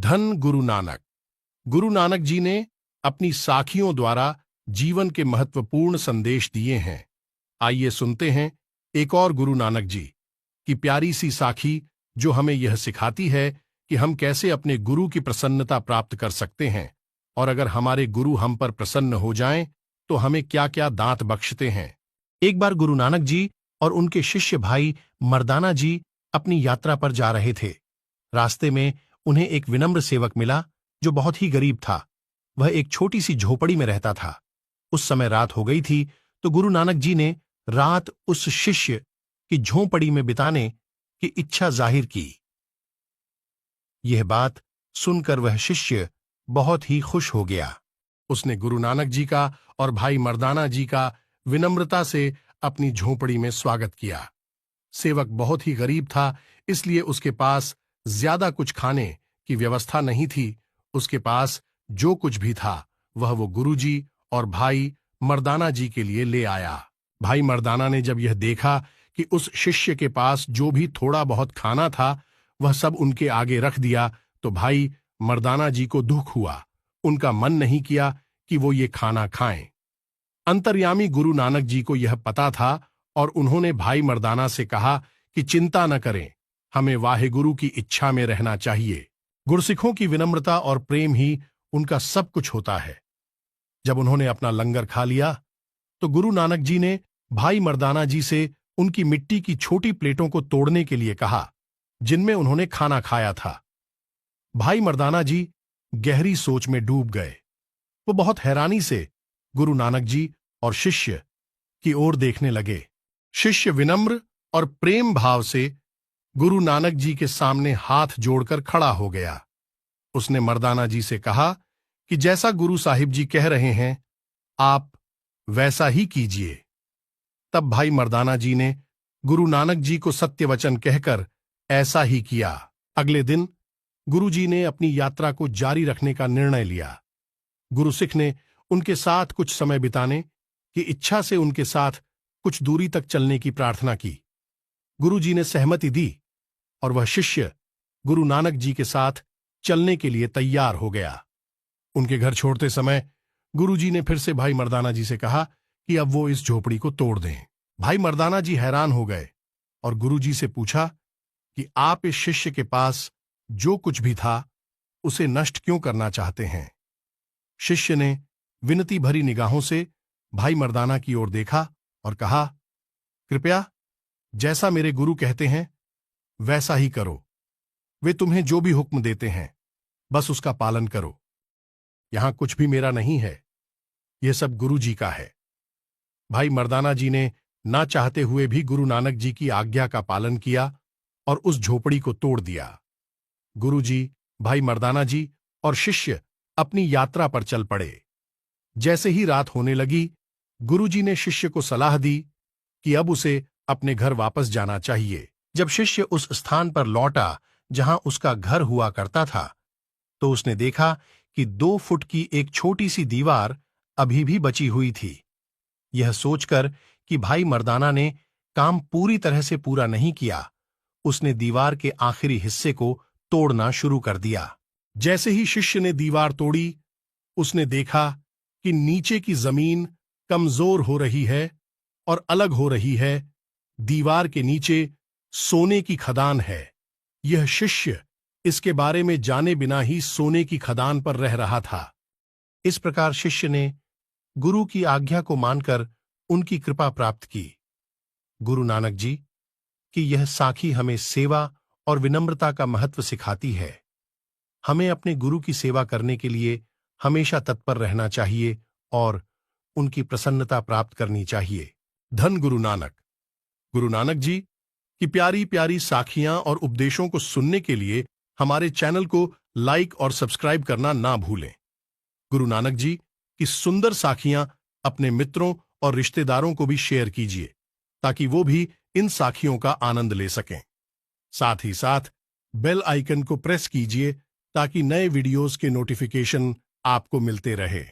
धन गुरु नानक। गुरु नानक जी ने अपनी साखियों द्वारा जीवन के महत्वपूर्ण संदेश दिए हैं। आइए सुनते हैं एक और गुरु नानक जी की प्यारी सी साखी, जो हमें यह सिखाती है कि हम कैसे अपने गुरु की प्रसन्नता प्राप्त कर सकते हैं, और अगर हमारे गुरु हम पर प्रसन्न हो जाएं तो हमें क्या क्या दांत बख्शते हैं। एक बार गुरु नानक जी और उनके शिष्य भाई मर्दाना जी अपनी यात्रा पर जा रहे थे। रास्ते में उन्हें एक विनम्र सेवक मिला जो बहुत ही गरीब था। वह एक छोटी सी झोपड़ी में रहता था। उस समय रात हो गई थी, तो गुरु नानक जी ने रात उस शिष्य की झोपड़ी में बिताने की इच्छा जाहिर की। यह बात सुनकर वह शिष्य बहुत ही खुश हो गया। उसने गुरु नानक जी का और भाई मर्दाना जी का विनम्रता से अपनी झोपड़ी में स्वागत किया। सेवक बहुत ही गरीब था, इसलिए उसके पास ज्यादा कुछ खाने की व्यवस्था नहीं थी। उसके पास जो कुछ भी था वह वो गुरुजी और भाई मर्दाना जी के लिए ले आया। भाई मर्दाना ने जब यह देखा कि उस शिष्य के पास जो भी थोड़ा बहुत खाना था वह सब उनके आगे रख दिया, तो भाई मर्दाना जी को दुख हुआ। उनका मन नहीं किया कि वो ये खाना खाएं। अंतर्यामी गुरु नानक जी को यह पता था और उन्होंने भाई मर्दाना से कहा कि चिंता न करें, हमें वाहेगुरु की इच्छा में रहना चाहिए। गुरसिखों की विनम्रता और प्रेम ही उनका सब कुछ होता है। जब उन्होंने अपना लंगर खा लिया तो गुरु नानक जी ने भाई मर्दाना जी से उनकी मिट्टी की छोटी प्लेटों को तोड़ने के लिए कहा, जिनमें उन्होंने खाना खाया था। भाई मर्दाना जी गहरी सोच में डूब गए। वो बहुत हैरानी से गुरु नानक जी और शिष्य की ओर देखने लगे। शिष्य विनम्र और प्रेम भाव से गुरु नानक जी के सामने हाथ जोड़कर खड़ा हो गया। उसने मर्दाना जी से कहा कि जैसा गुरु साहिब जी कह रहे हैं, आप वैसा ही कीजिए। तब भाई मर्दाना जी ने गुरु नानक जी को सत्य वचन कहकर ऐसा ही किया। अगले दिन गुरु जी ने अपनी यात्रा को जारी रखने का निर्णय लिया। गुरु सिख ने उनके साथ कुछ समय बिताने की इच्छा से उनके साथ कुछ दूरी तक चलने की प्रार्थना की। गुरु जी ने सहमति दी और वह शिष्य गुरु नानक जी के साथ चलने के लिए तैयार हो गया। उनके घर छोड़ते समय गुरु जी ने फिर से भाई मर्दाना जी से कहा कि अब वो इस झोपड़ी को तोड़ दें। भाई मर्दाना जी हैरान हो गए और गुरु जी से पूछा कि आप इस शिष्य के पास जो कुछ भी था उसे नष्ट क्यों करना चाहते हैं। शिष्य ने विनती भरी निगाहों से भाई मर्दाना की ओर देखा और कहा, कृपया जैसा मेरे गुरु कहते हैं वैसा ही करो। वे तुम्हें जो भी हुक्म देते हैं बस उसका पालन करो। यहां कुछ भी मेरा नहीं है, यह सब गुरु जी का है। भाई मर्दाना जी ने ना चाहते हुए भी गुरु नानक जी की आज्ञा का पालन किया और उस झोपड़ी को तोड़ दिया। गुरु जी, भाई मर्दाना जी और शिष्य अपनी यात्रा पर चल पड़े। जैसे ही रात होने लगी, गुरु जी ने शिष्य को सलाह दी कि अब उसे अपने घर वापस जाना चाहिए। जब शिष्य उस स्थान पर लौटा जहां उसका घर हुआ करता था, तो उसने देखा कि 2 फुट की एक छोटी सी दीवार अभी भी बची हुई थी। यह सोचकर कि भाई मर्दाना ने काम पूरी तरह से पूरा नहीं किया, उसने दीवार के आखिरी हिस्से को तोड़ना शुरू कर दिया। जैसे ही शिष्य ने दीवार तोड़ी, उसने देखा कि नीचे की जमीन कमजोर हो रही है और अलग हो रही है। दीवार के नीचे सोने की खदान है। यह शिष्य इसके बारे में जाने बिना ही सोने की खदान पर रह रहा था। इस प्रकार शिष्य ने गुरु की आज्ञा को मानकर उनकी कृपा प्राप्त की। गुरु नानक जी की यह साखी हमें सेवा और विनम्रता का महत्व सिखाती है। हमें अपने गुरु की सेवा करने के लिए हमेशा तत्पर रहना चाहिए और उनकी प्रसन्नता प्राप्त करनी चाहिए। धन गुरु नानक। गुरु नानक जी की प्यारी प्यारी साखियां और उपदेशों को सुनने के लिए हमारे चैनल को लाइक और सब्सक्राइब करना ना भूलें। गुरु नानक जी की सुंदर साखियां अपने मित्रों और रिश्तेदारों को भी शेयर कीजिए, ताकि वो भी इन साखियों का आनंद ले सकें। साथ ही साथ बेल आइकन को प्रेस कीजिए ताकि नए वीडियोस के नोटिफिकेशन आपको मिलते रहे।